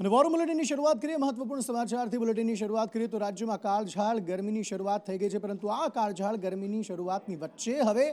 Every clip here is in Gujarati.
અને વોર બુલેટિનની શરૂઆત કરીએ મહત્વપૂર્ણ સમાચારથી। બુલેટિનની શરૂઆત કરીએ તો રાજ્યમાં કાળઝાળ ગરમીની શરૂઆત થઈ ગઈ છે, પરંતુ આ કાળઝાળ ગરમીની શરૂઆતની વચ્ચે હવે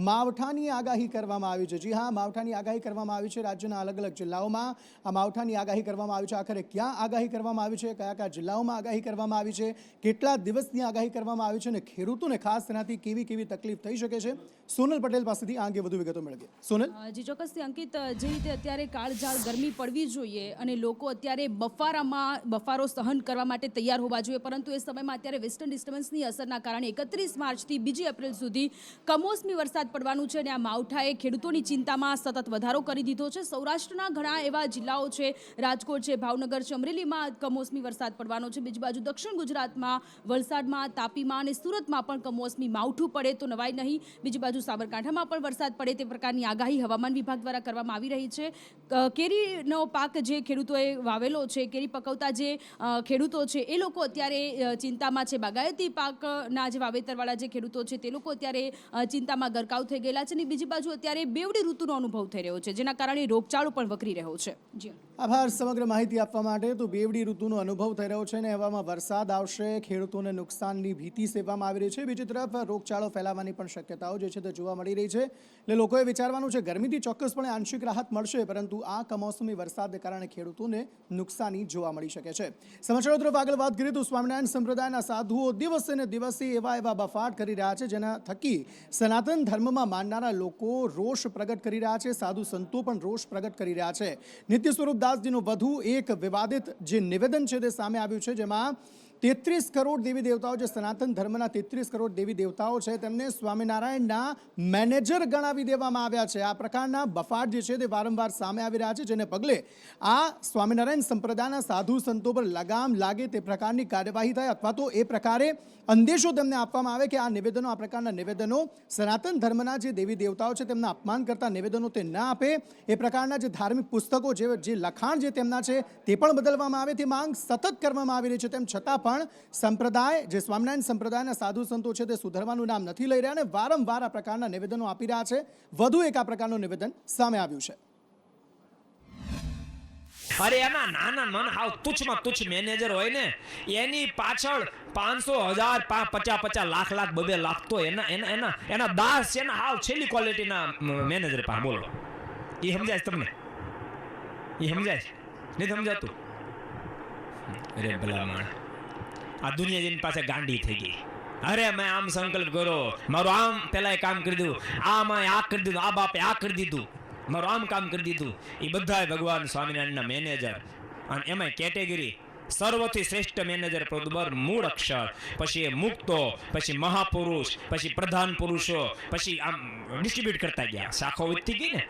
માવઠાની આગાહી કરવામાં આવી છે। જી હા, માવઠાની આગાહી કરવામાં આવી છે રાજ્યના અલગ અલગ જિલ્લાઓમાં। આ માવઠાની આગાહી કરવામાં આવી છે। આખરે ક્યાં આગાહી કરવામાં આવી છે, કયા કયા જિલ્લાઓમાં આગાહી કરવામાં આવી છે, કેટલા દિવસની આગાહી કરવામાં આવી છે અને ખેડૂતોને ખાસ તેનાથી કેવી કેવી તકલીફ થઈ શકે છે, સોનલ પટેલ પાસેથી આ અંગે વધુ વિગતો મેળવીએ। સોનલ જી ચોક્કસથી અંકિત, જે રીતે અત્યારે કાળઝાળ ગરમી પડવી જોઈએ અને લોકો અત્યારે બફારો સહન કરવા માટે તૈયાર હોવા જોઈએ, પરંતુ એ સમયમાં અત્યારે વેસ્ટર્ન ડિસ્ટર્બન્સની અસરના કારણે 31 માર્ચથી 2 એપ્રિલ સુધી કમોસમી વરસાદ પડવાનું છે અને આ માવઠાએ ખેડૂતોની ચિંતામાં સતત વધારો કરી દીધો છે। સૌરાષ્ટ્રના ઘણા એવા જિલ્લાઓ છે, રાજકોટ છે, ભાવનગર છે, અમરેલીમાં કમોસમી વરસાદ પડવાનો છે। બીજી બાજુ દક્ષિણ ગુજરાતમાં વલસાડમાં, તાપીમાં અને સુરતમાં પણ કમોસમી માવઠું પડે તો નવાઈ નહીં। બીજી બાજુ સાબરકાંઠામાં પણ વરસાદ પડે તે પ્રકારની આગાહી હવામાન વિભાગ દ્વારા કરવામાં આવી રહી છે। કેરીનો પાક જે ખેડૂતોએ વાવેલો છે, કેરી પકવતા જે ખેડૂતો છે એ લોકો અત્યારે ચિંતામાં છે। બાગાયતી પાકના જે વાવેતરવાળા જે ખેડૂતો છે તે લોકો અત્યારે ચિંતામાં ગરકાવ થઈ ગયેલા છે અને બીજી બાજુ અત્યારે બેવડી ઋતુનો અનુભવ થઈ રહ્યો છે, જેના કારણે રોગચાળો પણ વકરી રહ્યો છે। જી આભાર સમગ્ર માહિતી આપવા માટે। તો બેવડી ઋતુનો અનુભવ થઈ રહ્યો છે અને એવામાં વરસાદ આવશે, ખેડૂતોને નુકસાનની ભીતિ સેવવામાં આવી રહી છે। બીજી તરફ રોગચાળો ફેલાવાની પણ શક્યતાઓ જે છે તે જોવા મળી રહી છે। એટલે લોકોએ વિચારવાનું છે, ગરમીથી ચોક્કસપણે આંશિક રાહત મળશે, પરંતુ આ કમોસમી વરસાદને કારણે ખેડૂતોને નુકસાની જોવા મળી શકે છે। સમાચારો તરફ આગળ વાત કરીએ તો સ્વામિનારાયણ સંપ્રદાયના સાધુઓ દિવસે ને દિવસે એવા બફાટ કરી રહ્યા છે, જેના થકી સનાતન ધર્મમાં માનનારા લોકો રોષ પ્રગટ કરી રહ્યા છે, સાધુ સંતો પણ રોષ પ્રગટ કરી રહ્યા છે। નિત્ય સ્વરૂપ દાસજીનું વધુ એક વિવાદિત જે નિવેદન છે તે સામે આવ્યું છે, જેમાં 33 કરોડ દેવી દેવતાઓ, જે સનાતન ધર્મના 33 કરોડ દેવી દેવતાઓ છે, તેમને સ્વામિનારાયણના મેનેજર ગણાવી દેવામાં આવ્યા છે। આ પ્રકારના બફાટ જે છે તે વારંવાર સામે આવી રહ્યા છે, જેને પગલે આ સ્વામિનારાયણ સંપ્રદાયના સાધુ સંતો પર લગામ લાગે તે પ્રકારની કાર્યવાહી થાય, અથવા તો એ પ્રકારે અંદેશો તેમને આપવામાં આવે કે આ પ્રકારના નિવેદનો સનાતન ધર્મના જે દેવી દેવતાઓ છે તેમના અપમાન કરતા નિવેદનો તે ન આપે, એ પ્રકારના જે ધાર્મિક પુસ્તકો જે લખાણ જે તેમના છે તે પણ બદલવામાં આવે, તે માંગ સતત કરવામાં આવી રહી છે। તેમ છતાં પણ સંપ્રદાય, જે સ્વામિનારાયણ સંપ્રદાયના સાધુ સંતો છે તે સુધરવાનું નામ નથી લઈ રહ્યા અને વારંવાર આ પ્રકારના નિવેદનો આપી રહ્યા છે। વધુ એક આ પ્રકારનું નિવેદન સામે આવ્યું છે। અરે એના નાના મન હાવ તુચ્છમાં તુચ્છ મેનેજર હોય ને, એની પાછળ 500,000 50 લાખ 2 લાખ તો એના દાસ છે ને, હાવ છેલ્લી ક્વોલિટીના મેનેજર પાસે। બોલો, એ સમજાય તમને? એ સમજાય નહીં? સમજાતું? અરે ભલા માણ, આ દુનિયા જેની પાસે ગાંડી થઈ ગઈ। અરે મેં આમ સંકલ્પ કર્યો, મારું આમ પેલા કામ કરી દીધું, આમાં આ કરી દીધું, આ બાપે આ કરી દીધું, મારું આમ કામ કરી દીધું। એ બધા ભગવાન સ્વામિનારાયણના મેનેજર, અને એમાં કેટેગરી સર્વથી શ્રેષ્ઠ મેનેજર પદબર મૂળ અક્ષર, પછી એ મુક્તો, પછી મહાપુરુષ, પછી પ્રધાન પુરુષો, પછી આમ ડિસ્ટ્રીબ્યુટ કરતા ગયા, શાખો વધતી ગઈ ને,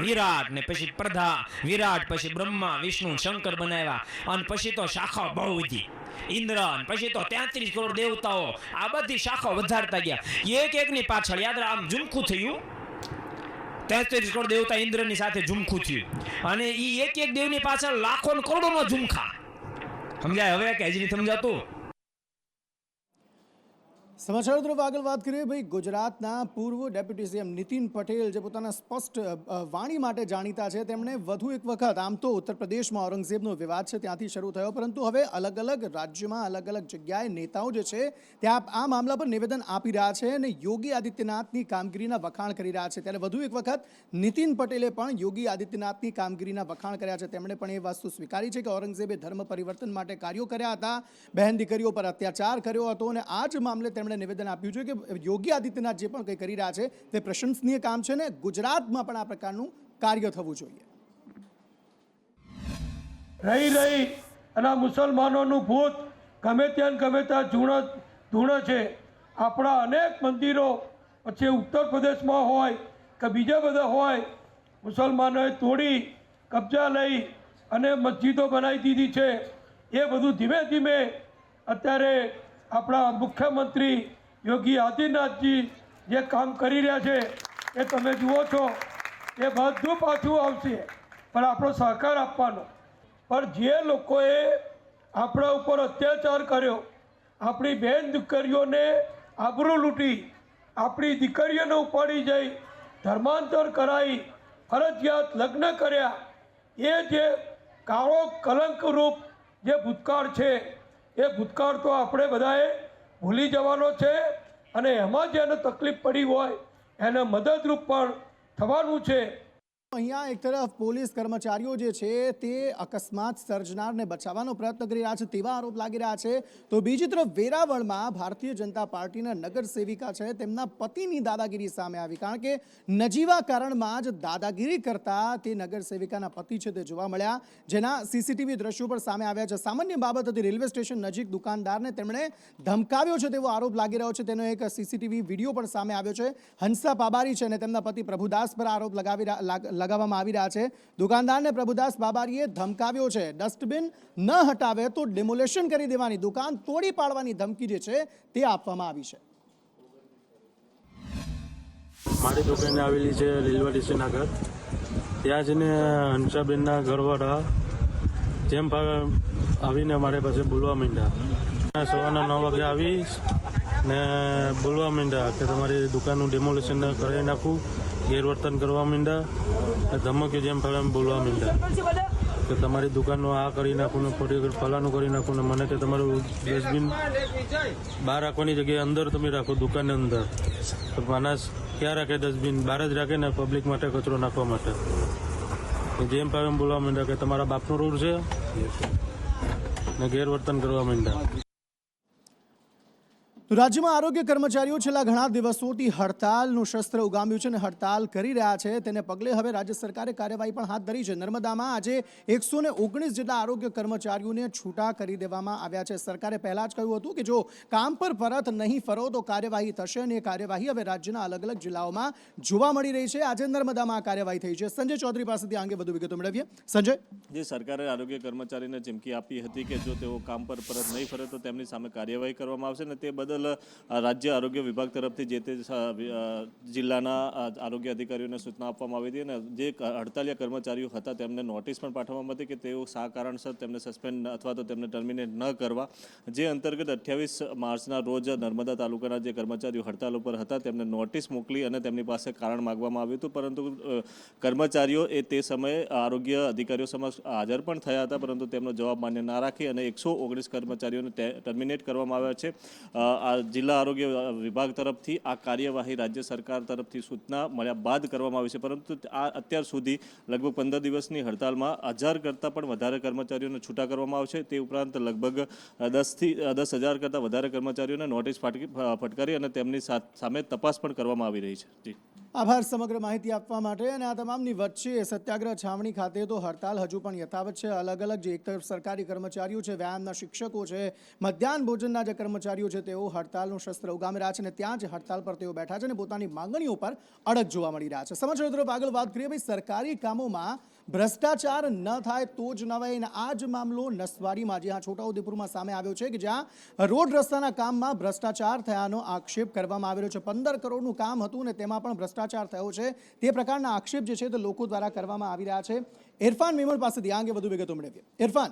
વિરાટ ને પછી પ્રધા વિરાટ, પછી બ્રહ્મા વિષ્ણુ શંકર બનાવ્યા, અને પછી તો શાખાઓ બહુ વધી, ઇન્દ્ર, પછી તો 33 કરોડ દેવતાઓ, આ બધી શાખાઓ વધારતા ગયા। એક એકની પાછળ યાદ આમ ઝુમખું થયું, 33 કરોડ દેવતા ઇન્દ્રની સાથે ઝુમખું થયું, અને એ એક દેવની પાછળ લાખો ને કરોડોનો ઝુમખા। સમજાય હવે કે હજી નહીં સમજાતું? સમાચારો તરફ આગળ વાત કરીએ। ભાઈ, ગુજરાતના પૂર્વ ડેપ્યુટી સીએમ નીતિન પટેલ, જે પોતાના સ્પષ્ટ વાણી માટે જાણીતા છે, તેમણે વધુ એક વખત, આમ તો ઉત્તર પ્રદેશમાં ઔરંગઝેબનો વિવાદ છે ત્યાંથી શરૂ થયો, પરંતુ હવે અલગ અલગ રાજ્યોમાં અલગ અલગ જગ્યાએ નેતાઓ જે છે ત્યાં આ મામલા પર નિવેદન આપી રહ્યા છે અને યોગી આદિત્યનાથની કામગીરીના વખાણ કરી રહ્યા છે। ત્યારે વધુ એક વખત નીતિન પટેલે પણ યોગી આદિત્યનાથની કામગીરીના વખાણ કર્યા છે। તેમણે પણ એ વસ્તુ સ્વીકારી છે કે ઔરંગઝેબે ધર્મ પરિવર્તન માટે કાર્યો કર્યા હતા, બહેન દીકરીઓ પર અત્યાચાર કર્યો હતો, અને આ જ મામલે તેમણે નિવેદન આપ્યું છે કે યોગી આદિત્યનાથ જે પણ કંઈ કરી રહ્યા છે તે પ્રશંસનીય કામ છે ને ગુજરાતમાં પણ આ પ્રકારનું કાર્ય થવું જોઈએ। રહી અને મુસલમાનોનું ભૂત ગમે ત્યાં ધૂણ છે। આપણા અનેક મંદિરો, પછી ઉત્તર પ્રદેશમાં હોય કે બીજા બધા હોય, મુસલમાનોએ તોડી કબજા લઈ અને મસ્જિદો બનાવી દીધી છે। એ બધું ધીમે ધીમે અત્યારે આપણા મુખ્યમંત્રી યોગી આદિત્યનાથજી જે કામ કરી રહ્યા છે એ તમે જુઓ છો, એ બધું પાછું આવશે, પણ આપણો સહકાર આપવાનો। પણ જે લોકોએ આપણા ઉપર અત્યાચાર કર્યો, આપણી બહેન દીકરીઓને આબરૂ લૂંટી, આપણી દીકરીઓને ઉપાડી જઈ ધર્માંતર કરાવી, ફરજિયાત લગ્ન કર્યા, એ જે કાળો કલંકરૂપ જે ભૂતકાળ છે એ ભૂતકાળ તો આપણે બધાએ ભૂલી જવાનો છે અને એમાં જેને તકલીફ પડી હોય એને મદદરૂપ પણ થવાનું છે. અહીંયા એક તરફ પોલીસ કર્મચારીઓ જે છે તે અકસ્માત સર્જનારને બચાવવાનો પ્રયત્ન કરી રહ્યા છે તેવા આરોપ લાગી રહ્યા છે, તો બીજી તરફ વેરાવળમાં ભારતીય જનતા પાર્ટીના નગર સેવિકા છે તેમના પતિની દાદાગીરી સામે આવી, કારણ કે નજીવા કારણમાં જ દાદાગીરી કરતા તે નગર સેવિકાના પતિ છે તે જોવા મળ્યા, જેના સીસીટીવી દ્રશ્યો પણ સામે આવ્યા છે. સામાન્ય બાબત હતી, રેલવે સ્ટેશન નજીક દુકાનદારને તેમણે ધમકાવ્યો છે તેવો આરોપ લાગી રહ્યો છે. તેનો એક સીસીટીવી વિડીયો પણ સામે આવ્યો છે. હંસા પાબારી છે અને તેમના પતિ પ્રભુદાસ પર આરોપ લગાવવામાં આવી રહ્યા છે. દુકાનદારને પ્રભુદાસ બાબારીએ ધમકાવ્યો છે, ડસ્ટબિન ન હટાવે તો ડિમોલેશન કરી દેવાની, દુકાન તોડી પાડવાની ધમકી જે છે તે આપવામાં આવી છે. મારી દુકાને આવેલી છે રેલવે સ્ટેશન આગળ. ત્યાં જઈને હંસાબેનના ઘરવાળા જેમ આવીને અમારી પાસે બોલવા માંડ્યા. સવારના 9 વાગે આવી ને બોલવા માંડ્યા કે તમારી દુકાનનું ડેમોલેશન કરી નાખું, ગેરવર્તન કરવા માંડ્યા, ધમકીઓ જેમ બોલવા માંડ્યા કે તમારી દુકાનનું આ કરી નાખું ને ફલાનું કરી નાખું ને મને કે તમારું ડસ્ટબિન બહાર રાખવાની જગ્યાએ અંદર તમે રાખો, દુકાનની અંદર. તો માણસ ક્યાં રાખે ડસ્ટબિન? બહાર જ રાખે ને, પબ્લિક માટે કચરો નાખવા માટે. જેમ ભાવે બોલવા માંડ્યા કે તમારા બાપનો રોડ છે ને ગેરવર્તન કરવા માંડ્યા. તો રાજ્યમાં આરોગ્ય કર્મચારીઓ છેલ્લા ઘણા દિવસોથી હડતાલનું શસ્ત્ર ઉગામ્યું છે અને હડતાલ કરી રહ્યા છે. તેને પગલે હવે રાજ્ય સરકારે કાર્યવાહી પણ હાથ ધરી છે. નર્મદામાં આજે 119 જેટલા આરોગ્ય કર્મચારીઓને છૂટા કરી દેવામાં આવ્યા છે. સરકારે પહેલા જ કહ્યું હતું કે જો કામ પર પરત નહીં ફરો તો કાર્યવાહી થશે, અને એ કાર્યવાહી હવે રાજ્યના અલગ અલગ જિલ્લાઓમાં જોવા મળી રહી છે. આજે નર્મદામાં આ કાર્યવાહી થઈ છે. સંજય ચૌધરી પાસેથી અંગે વધુ વિગતો મેળવીએ. સંજય, જે સરકારે આરોગ્ય કર્મચારીને ચીમકી આપી હતી કે જો તેઓ કામ પર પરત નહીં ફરે તો તેમની સામે કાર્યવાહી કરવામાં આવશે, અને તે બદલ રાજ્ય આરોગ્ય વિભાગ તરફથી જે તે જિલ્લાના આરોગ્ય અધિકારીઓને સૂચના આપવામાં આવી હતી, અને જે હડતાલિયા કર્મચારીઓ હતા તેમને નોટિસ પણ પાઠવવામાં હતી કે તેઓ શા કારણસર તેમને સસ્પેન્ડ અથવા તો તેમને ટર્મિનેટ ન કરવા. જે અંતર્ગત 28 માર્ચના રોજ નર્મદા તાલુકાના જે કર્મચારીઓ હડતાલ ઉપર હતા તેમને નોટિસ મોકલી અને તેમની પાસે કારણ માગવામાં આવ્યું હતું, પરંતુ કર્મચારીઓ તે સમયે આરોગ્ય અધિકારીઓ સમક્ષ હાજર પણ થયા હતા, પરંતુ તેમનો જવાબ માન્ય ના રાખી અને 119 કર્મચારીઓને ટર્મિનેટ કરવામાં આવ્યા છે. જિલ્લા આરોગ્ય વિભાગ તરફથી આ કાર્યવાહી રાજ્ય સરકાર તરફથી સૂચના મળ્યા બાદ કરવામાં આવી છે, પરંતુ આ અત્યાર સુધી લગભગ 15 દિવસની હડતાલમાં 1000 કરતાં પણ વધારે કર્મચારીઓને છૂટા કરવામાં આવશે. તે ઉપરાંત લગભગ 10,000 કરતાં વધારે કર્મચારીઓને નોટિસ ફટકારી અને તેમની સામે તપાસ પણ કરવામાં આવી રહી છે. આભાર સમગ્ર માહિતી આપવા માટે. અને આ તમામની વચ્ચે સત્યાગ્રહ છાવણી ખાતે તો હડતાલ હજુ પણ યથાવત છે. અલગ અલગ જે એક તરફ સરકારી કર્મચારીઓ છે, વ્યાયામના શિક્ષકો છે, મધ્યાહન ભોજનના જે કર્મચારીઓ છે તેઓ હડતાલનું શસ્ત્ર ઉગામી રહ્યા છે અને ત્યાં જ હડતાલ પર તેઓ બેઠા છે અને પોતાની માંગણીઓ પર અડગ જોવા મળી રહ્યા છે. સમાચાર તરફ આગળ વાત કરીએ. ભાઈ, સરકારી કામોમાં ભ્રષ્ટાચાર ન થાય તો જ નવાય. અને આ જ મામલો નસવાડીમાં, જ્યાં છોટાઉદેપુરમાં સામે આવ્યો છે કે જ્યાં રોડ રસ્તાના કામમાં ભ્રષ્ટાચાર થયાનો આક્ષેપ કરવામાં આવેલો છે. 15 કરોડનું કામ હતું અને તેમાં પણ ભ્રષ્ટાચાર થયો છે, તે પ્રકારના આક્ષેપ જે છે તે લોકો દ્વારા કરવામાં આવી રહ્યા છે. ઇરફાન મેમણ પાસેથી આ અંગે વધુ વિગતો મેળવીએ. ઇરફાન.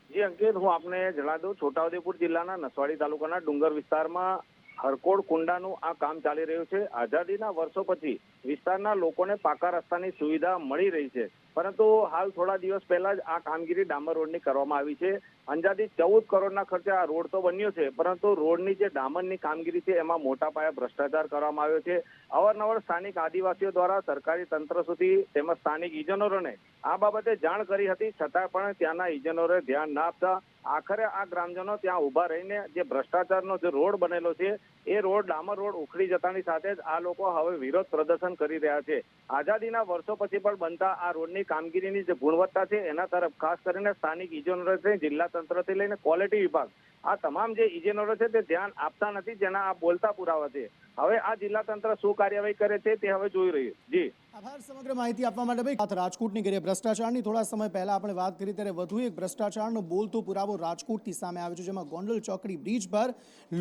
જી અંકિત, હું આપને જણાવી દઉં, છોટાઉદેપુર જિલ્લાના નસવાડી તાલુકાના ડુંગર વિસ્તારમાં હરકોડ કુંડાનું આ કામ ચાલી રહ્યું છે. આઝાદીના વર્ષો પછી વિસ્તારના લોકોને પાકા રસ્તાની સુવિધા મળી રહી છે, પરંતુ હાલ થોડા દિવસ પહેલા જ આ કામગીરી ડામર રોડની કરવામાં આવી છે. અંદાજિત 14 કરોડના ખર્ચે આ રોડ તો બન્યો છે, પરંતુ રોડની જે ડામરની કામગીરી છે એમાં મોટા પાયે ભ્રષ્ટાચાર કરવામાં આવ્યો છે. અવારનવાર સ્થાનિક આદિવાસીઓ દ્વારા સરકારી તંત્ર સુધી તેમજ સ્થાનિક ઇજનેરોને આ બાબતે જાણ કરી હતી, છતાં પણ ત્યાંના ઇજનેરોએ ધ્યાન ના આપતા આખરે આ ગ્રામજનો ત્યાં ઉભા રહીને જે ભ્રષ્ટાચારનો જે રોડ બનેલો છે એ રોડ ડામર રોડ ઉખડી જતાની સાથે જ આ લોકો હવે વિરોધ પ્રદર્શન કરી રહ્યા છે. આઝાદીના વર્ષો પછી પણ બનતા આ રોડની કામગીરીની જે ગુણવત્તા છે એના તરફ ખાસ કરીને સ્થાનિક ઇજનેરો છે, જિલ્લા તંત્રથી લઈને ક્વોલિટી વિભાગ, આ તમામ જે ઇજનેરો છે તે ધ્યાન આપતા નથી, જેના આ બોલતા પુરાવા છે. હવે આ જિલ્લા તંત્ર શું કાર્યવાહી કરે છે તે હવે જોઈ રહ્યું. જી આભાર સમગ્ર માહિતી આપવા માટે. ભાઈ, રાજકોટની કરીએ. ભ્રષ્ટાચારની થોડા સમય પહેલા આપણે વાત કરી ત્યારે વધુ એક ભ્રષ્ટાચારનો બોલતો પુરાવો રાજકોટથી સામે આવ્યો છે, જેમાં ગોંડલ ચોકડી બ્રિજ પર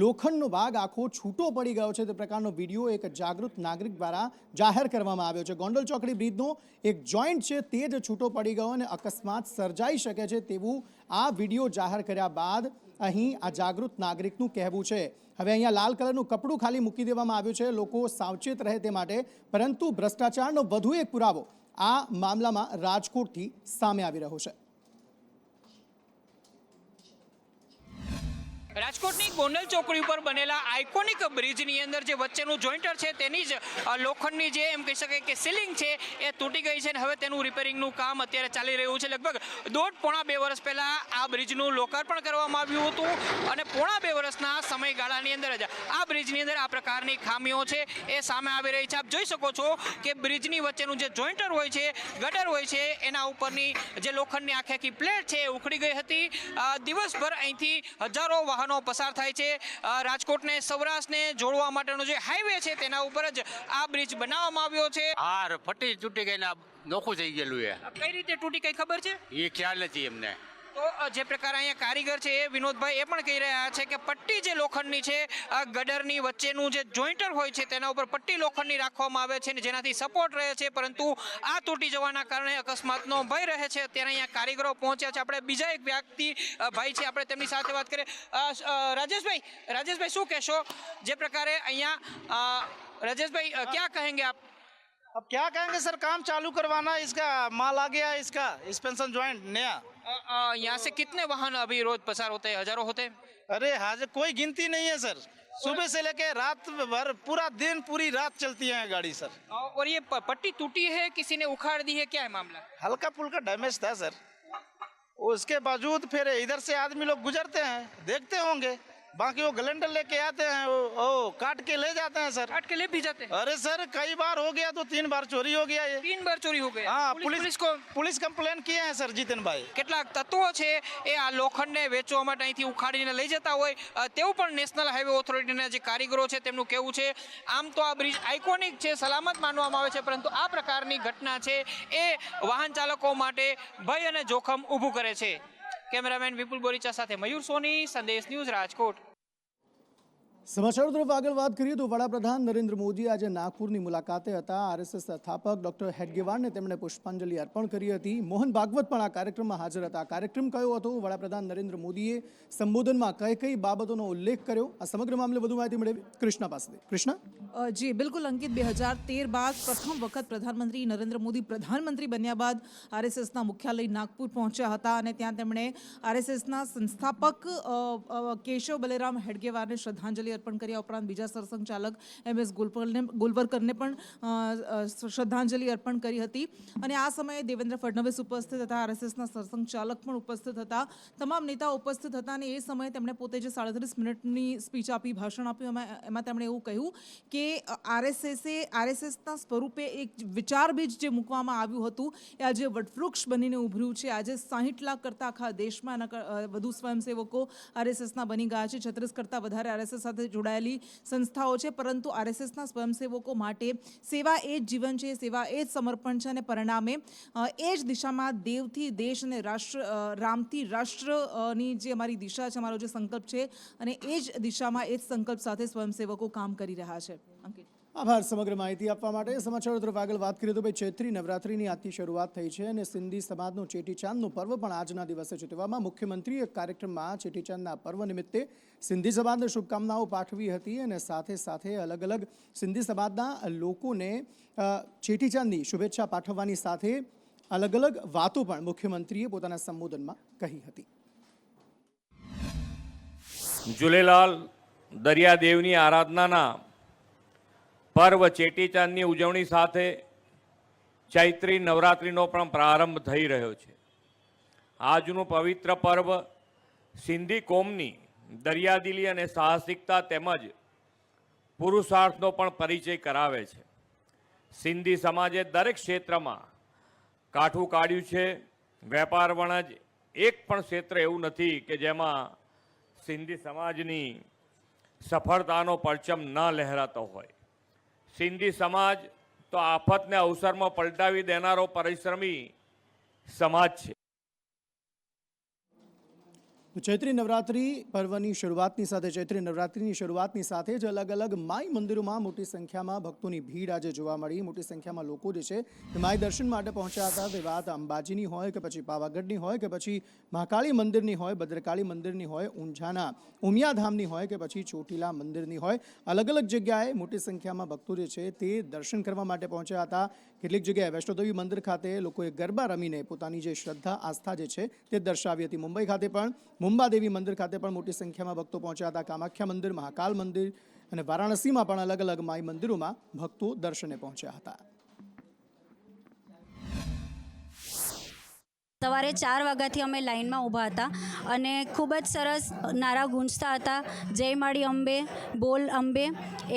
લોખંડનો ભાગ આખો છૂટો પડી ગયો છે તે પ્રકારનો વિડીયો એક જાગૃત નાગરિક દ્વારા જાહેર કરવામાં આવ્યો છે. ગોંડલ ચોકડી બ્રિજનો એક જોઈન્ટ છે તે જ છૂટો પડી ગયો અને અકસ્માત સર્જાઈ શકે છે તેવું આ વિડીયો જાહેર કર્યા બાદ અહીં આ જાગૃત નાગરિકનું કહેવું છે. હવે અહીંયા લાલ કલરનું કપડું ખાલી મૂકી દેવામાં આવ્યું છે લોકો સાવચેત રહે તે માટે, પરંતુ ભ્રષ્ટાચારનો વધુ એક પુરાવો આ મામલામાં રાજકોટથી સામે આવી રહ્યો છે. રાજકોટની ગોંડલ ચોકડી ઉપર બનેલા આઇકોનિક બ્રિજની અંદર જે વચ્ચેનું જોઈન્ટર છે તેની જ લોખંડની જે એમ કહી શકાય કે સીલિંગ છે એ તૂટી ગઈ છે અને હવે તેનું રિપેરિંગનું કામ અત્યારે ચાલી રહ્યું છે. લગભગ 1.5-2 વર્ષ પહેલા આ બ્રિજનું લોકાર્પણ કરવામાં આવ્યું હતું અને 1.5-2 વર્ષના સમયગાળાની અંદર જ આ બ્રિજની અંદર આ પ્રકારની ખામીઓ છે એ સામે આવી રહી છે. આપ જોઈ શકો છો કે બ્રિજની વચ્ચેનું જે જોઈન્ટર હોય છે, ગટર હોય છે, એના ઉપરની જે લોખંડની આખી પ્લેટ છે એ ઉખડી ગઈ હતી. દિવસભર અહીંથી હજારો વાહનો પસાર થાય છે. રાજકોટને સૌરાષ્ટ્રને જોડવા માટેનો જે હાઈવે છે તેના ઉપર જ આ બ્રિજ બનાવવામાં આવ્યો છે. હાર પટ્ટી તૂટી ગઈ ને નોખું થઈ ગયેલું છે. કઈ રીતે તૂટી કઈ ખબર છે? એ ખ્યાલ નથી એમને. તો જે પ્રકાર અહીંયા કારીગર છે એ વિનોદભાઈ એ પણ કહી રહ્યા છે કે પટ્ટી જે લોખંડની છે ગડરની વચ્ચેનું જે જોઈન્ટર હોય છે તેના ઉપર પટ્ટી લોખંડની રાખવામાં આવે છે જેનાથી સપોર્ટ રહે છે, પરંતુ આ તૂટી જવાના કારણે અકસ્માતનો ભય રહે છે. અત્યારે અહીંયા કારીગરો પહોંચ્યા છે. આપણે બીજા એક વ્યક્તિ ભાઈ છે, આપણે તેમની સાથે વાત કરીએ. રાજેશભાઈ શું કહેશો જે પ્રકારે અહીંયા राजेश भाई क्या कहेंगे आप? अब क्या कहेंगे सर, काम चालू करवाना, इसका माल आ गया, इसका सस्पेंशन ज्वाइंट नया. यहाँ से कितने वाहन अभी रोज पसार होते हैं? हजारों होते हैं? अरे हाजिर कोई गिनती नहीं है सर, सुबह से लेके रात भर पूरा दिन पूरी रात चलती है गाड़ी सर. और ये पट्टी टूटी है, किसी ने उखाड़ दी है, क्या है मामला? हल्का फुल्का डैमेज था सर, उसके बावजूद फिर इधर से आदमी लोग गुजरते हैं, देखते होंगे, बाकी वो ग्लेंडर लेके आते हैं, वो काट के ले जाते हैं सर. काट के ले भी जाते हैं? अरे सर कई बार हो गया, तो 3 बार चोरी हो गया ये. 3 बार चोरी हो गया? हाँ, पुलिस कंप्लेन किए हैं सर જીતનભાઈ. કેટલાક તત્વો છે એ આ લોખંડને વેચવા માટે અહીંથી ઉખાડીને લઈ જતા હોય તેવું પણ નેશનલ હાઈવે ઓથોરિટીના જે કારીગરો છે તેમનું કહેવું છે. આમ તો આ બ્રિજ આઇકોનિક છે, સલામત માનવામાં આવે છે, પરંતુ આ પ્રકારની ઘટના છે એ વાહન ચાલકો માટે ભય અને જોખમ ઊભું કરે છે. કેમેરામેન વિપુલ બોરીચા સાથે મયુર સોની, સંદેશ ન્યૂઝ, રાજકોટ. સમાચાર તરફ આગળ વાત કરીએ તો વડાપ્રધાન નરેન્દ્ર મોદી આજે નાગપુરની મુલાકાતે હતા. આરએસએસ સ્થાપક ડોક્ટર હેડગેવારને તેમણે પુષ્પાંજલિ અર્પણ કરી હતી. મોહન ભાગવત પણ આ કાર્યક્રમમાં હાજર હતા. કાર્યક્રમ કયો હતો, વડાપ્રધાન નરેન્દ્ર મોદીએ સંબોધનમાં કઈ કઈ બાબતોનો ઉલ્લેખ કર્યો, આ સમગ્ર મામલે વધુ માહિતી મેળવી કૃષ્ણા પાસેથી. કૃષ્ણા. જી બિલકુલ અંકિત, 2013 બાદ પ્રથમ વખત પ્રધાનમંત્રી નરેન્દ્ર મોદી પ્રધાનમંત્રી બન્યા બાદ આરએસએસના મુખ્યાલય નાગપુર પહોંચ્યા હતા અને ત્યાં તેમણે આરએસએસના સંસ્થાપક કેશવ બલેરામ હેડગેવારને શ્રદ્ધાંજલિ અર્પણ કર્યા ઉપરાંત બીજા સરસંઘચાલક MS ગુલવર્કરને પણ શ્રદ્ધાંજલિ અર્પણ કરી હતી. અને આ સમયે દેવેન્દ્ર ફડણવીસ ઉપસ્થિત હતા, આરએસએસના સરસંઘચાલક પણ ઉપસ્થિત હતા, તમામ નેતાઓ ઉપસ્થિત હતા. અને એ સમયે તેમણે પોતે જે 37 મિનિટની સ્પીચ આપી, ભાષણ આપ્યું, એમાં તેમણે એવું કહ્યું કે આરએસએસના સ્વરૂપે એક વિચાર બીજ જે મૂકવામાં આવ્યું હતું એ આજે વટવૃક્ષ બનીને ઉભર્યું છે. આજે 60 લાખ કરતાં આખા દેશમાં વધુ સ્વયંસેવકો આરએસએસના બની ગયા છે. 36 કરતાં વધારે આરએસએસ સાથે જોડાયેલી સંસ્થાઓ છે, પરંતુ આરએસએસના સ્વયંસેવકો માટે સેવા એ જ જીવન છે, સેવા એ જ સમર્પણ છે. અને પરિણામે એ જ દિશામાં દેવથી દેશ અને રામથી રાષ્ટ્રની જે અમારી દિશા છે, અમારો જે સંકલ્પ છે, અને એ જ દિશામાં એ જ સંકલ્પ સાથે સ્વયંસેવકો કામ કરી રહ્યા છે. અંકિત, આભાર સમગ્ર માહિતી આપવા માટે. સમાચારો તરફ આગળ વાત કરીએ તો ભાઈ ચૈત્રી નવરાત્રિની આજથી શરૂઆત થઈ છે અને સિંધી સમાજનો ચેટીચાંદનો પર્વ પણ આજના દિવસે ચૂંટવામાં મુખ્યમંત્રીએ કાર્યક્રમમાં ચેટીચાંદના પર્વ નિમિત્તે સિંધી સમાજને શુભકામનાઓ પાઠવી હતી અને સાથે સાથે અલગ અલગ સિંધી સમાજના લોકોને ચેટીચાંદની શુભેચ્છા પાઠવવાની સાથે અલગ અલગ વાતો પણ મુખ્યમંત્રીએ પોતાના સંબોધનમાં કહી હતી. ઝૂલેલાલ દરિયાદેવની આરાધનાના પર્વ ચેટીચાંદની ઉજવણી સાથે ચૈત્રી નવરાત્રિનો પણ પ્રારંભ થઈ રહ્યો છે. આજનું પવિત્ર પર્વ સિંધી કોમની દરિયાદિલી અને સાહસિકતા તેમજ પુરુષાર્થનો પણ પરિચય કરાવે છે. સિંધી સમાજે દરેક ક્ષેત્રમાં કાઠું કાઢ્યું છે. વેપાર વણજ એક પણ ક્ષેત્ર એવું નથી કે જેમાં સિંધી સમાજની સફળતાનો પરચમ ન લહેરાતો હોય. સિંધી સમાજ તો આફતને અવસરમાં પલટાવી દેનારો પરિશ્રમી સમાજ છે. ચૈત્રી નવરાત્રિ પર્વની શરૂઆતની સાથે ચૈત્રી નવરાત્રિની શરૂઆતની સાથે જ અલગ અલગ માઈ મંદિરોમાં મોટી સંખ્યામાં ભક્તોની ભીડ આજે જોવા મળી. મોટી સંખ્યામાં લોકો જે છે એ માઈ દર્શન માટે પહોંચ્યા હતા. તે વાત અંબાજીની હોય કે પછી પાવાગઢની હોય કે પછી મહાકાળી મંદિરની હોય, ભદ્રકાળી મંદિરની હોય, ઊંઝાના ઉમિયાધામની હોય કે પછી ચોટીલા મંદિરની હોય, અલગ અલગ જગ્યાએ મોટી સંખ્યામાં ભક્તો જે છે તે દર્શન કરવા માટે પહોંચ્યા હતા. કેટલીક જગ્યાએ વૈષ્ણોદેવી મંદિર ખાતે લોકોએ ગરબા રમીને પોતાની જે શ્રદ્ધા આસ્થા જે છે તે દર્શાવી હતી. મુંબઈ ખાતે પણ મુંબાદેવી મંદિર ખાતે પણ મોટી સંખ્યામાં ભક્તો પહોંચ્યા હતા. કામાખ્યા મંદિર, મહાકાલ મંદિર અને વારાણસીમાં પણ અલગ અલગ માઈ મંદિરોમાં ભક્તો દર્શને પહોંચ્યા હતા. સવારે 4 વાગ્યાથી અમે લાઇનમાં ઊભા હતા અને ખૂબ જ સરસ નારા ગૂંજતા હતા. જય માડી અંબે, બોલ અંબે,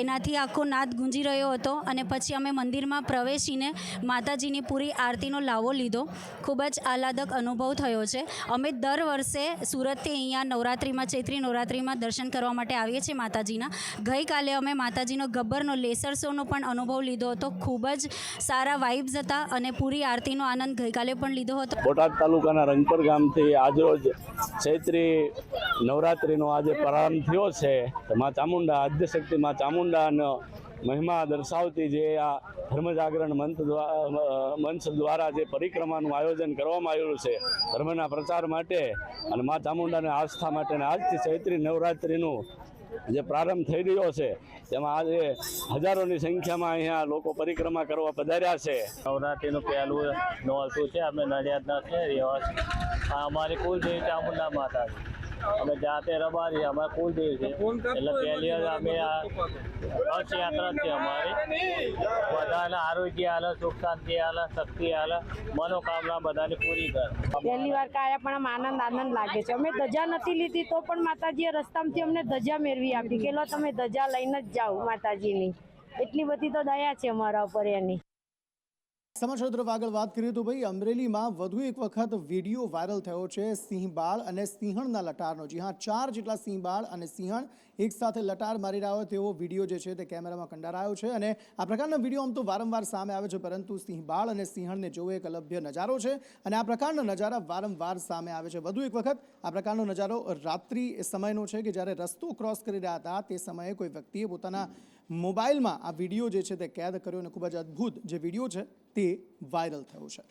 એનાથી આખો નાદ ગુંજી રહ્યો હતો. અને પછી અમે મંદિરમાં પ્રવેશીને માતાજીની પૂરી આરતીનો લાવો લીધો. ખૂબ જ આહલાદક અનુભવ થયો છે. અમે દર વર્ષે સુરતથી અહીંયા નવરાત્રિમાં, ચૈત્રી નવરાત્રિમાં દર્શન કરવા માટે આવીએ છીએ માતાજીના. ગઈકાલે અમે માતાજીનો ગબ્બરનો લેસર શોનો પણ અનુભવ લીધો હતો. ખૂબ જ સારા વાઇબ્સ હતા અને પૂરી આરતીનો આનંદ ગઈકાલે પણ લીધો હતો. બોટાદ તાલુકાના રંગપર ગામથી આજરોજ ચૈત્રી નવરાત્રિનો આજે પ્રારંભ થયો છે. મા ચામુંડા, આદ્યશક્તિ મા ચામુંડાનો મહિમા દર્શાવતી જે આ ધર્મજાગરણ મંચ દ્વારા જે પરિક્રમાનું આયોજન કરવામાં આવ્યું છે ધર્મના પ્રચાર માટે અને મા ચામુંડાને આસ્થા માટે, આજથી ચૈત્રી નવરાત્રિનું જે પ્રારંભ થઈ રહ્યો છે તેમાં આજે હજારોની સંખ્યામાં અહીંયા લોકો પરિક્રમા કરવા પધાર્યા છે. નવરાત્રિનું પહેલું નોરતું છે. અમે નડિયાદના છે રહેવાસી. આ અમારી કુલદેવી ચામુંડા માતા છે. અમે જાતે રબારી, અમારા કુલદેવી છે એટલે પહેલી વાર અમે આ હર્ષયાત્રા છે અમારી. બધાને આરોગ્ય આલે, સુખ શાંતિ આલે, શક્તિ આલે, મનોકામના બધાની પૂરી કરે. પહેલી વાર કાયા પણ આનંદ લાગે છે. અમે ધજા નથી લીધી તો પણ માતાજીએ રસ્તામાંથી અમને ધજા મેળવી આપી કે લો તમે ધજા લઈને જ જાઓ માતાજીની. એટલી બધી તો દયા છે અમારા ઉપર એની. સમાચાર તરફ આગળ વાત કરીએ તો ભાઈ અમરેલીમાં વધુ એક વખત વિડીયો વાયરલ થયો છે સિંહબાળ અને સિંહણના લટારનો. જી હા, 4 જેટલા સિંહબાળ અને સિંહણ એક સાથે લટાર મારી રહ્યો તેવો વિડીયો જે છે તે કેમેરામાં કંડારાયો છે. અને આ પ્રકારના વિડીયો આમ તો વારંવાર સામે આવે છે, પરંતુ સિંહબાળ અને સિંહણને જોવો એક અલભ્ય નજારો છે અને આ પ્રકારના નજારા વારંવાર સામે આવે છે. વધુ એક વખત આ પ્રકારનો નજારો રાત્રિ સમયનો છે કે જ્યારે રસ્તો ક્રોસ કરી રહ્યા હતા તે સમયે કોઈ વ્યક્તિએ પોતાના મોબાઈલમાં આ વિડીયો જે છે તે કેદ કર્યો અને ખૂબ જ અદ્ભુત જે વિડીયો છે તે વાયરલ થયો છે.